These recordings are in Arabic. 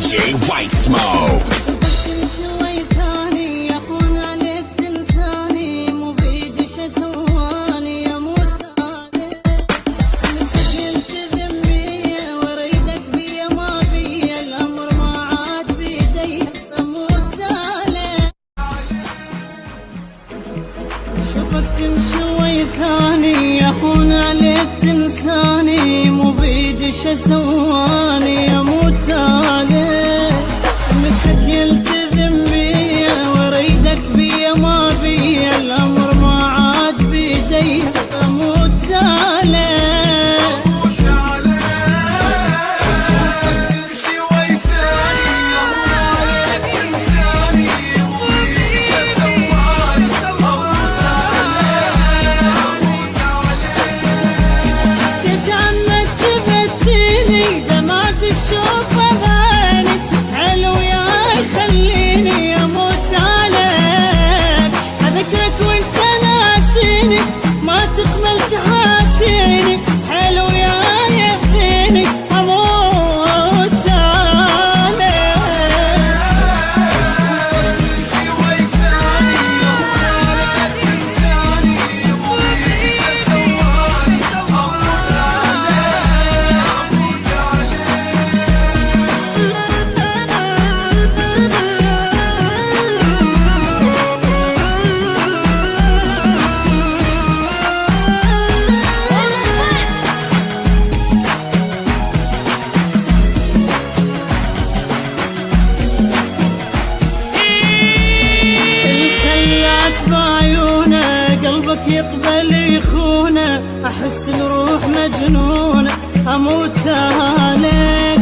DJ White Smoke. شوفك تمشي ويثاني يهون عليك تنساني مو بيدي شو سواني اموت عليك مثلك يلتزم بيا واريدك بيا ما بيا الامر ما عاد بيدي اموت عليك شوف اغاني حلو يا خليني اموت عليك اذكرك وانت ناسيني ما تقبل تحاكيني حلو يا يهديني اموت قلبك يقبل يخونه احس الروح مجنونه اموت عليك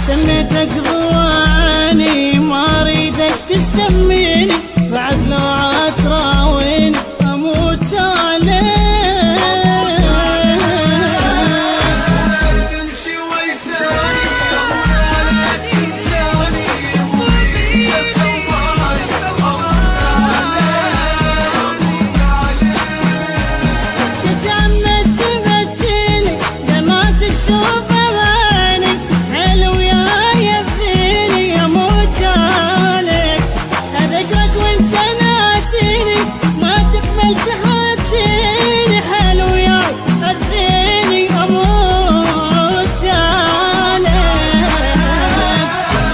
سميتك ضواني ما اريدك تسميني بعد لو عاد تراويني اموت عليك شوف اغاني حلو يا يهديني اموت عليك اذكرك وانت ناسيني ما تقبل تحاكيني حلو يا يهديني اموت عليك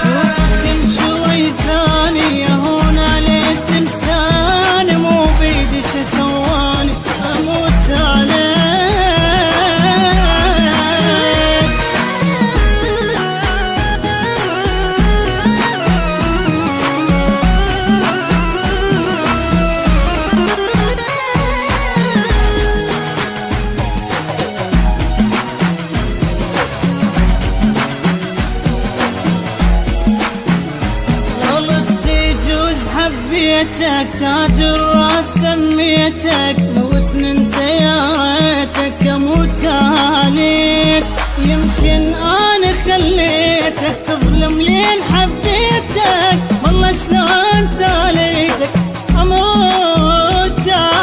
شوفك تمشي ويثاني يهون عليك تنساني مو بيدي شو سواني اموت عليك حبيتك تاج الراس سميتك موتني انت يا ريتك اموت عليك يمكن انا خليتك تظلم لين حبيتك والله شلون تاليتك اموت عليك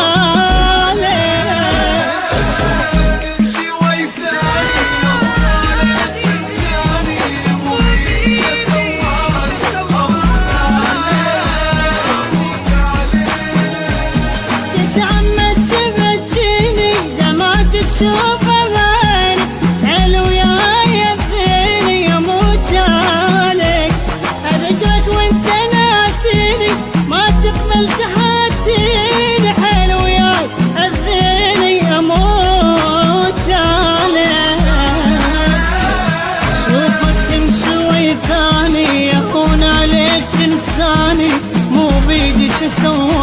شوف اغاني حلو يا يهديني اموت عليك اذكرك وانت ناسيني ما تقبل تحاكيني حلو يا يهديني اموت عليك شوفك تمشي ويثاني يهون عليك تنساني مو بيدي شو سواني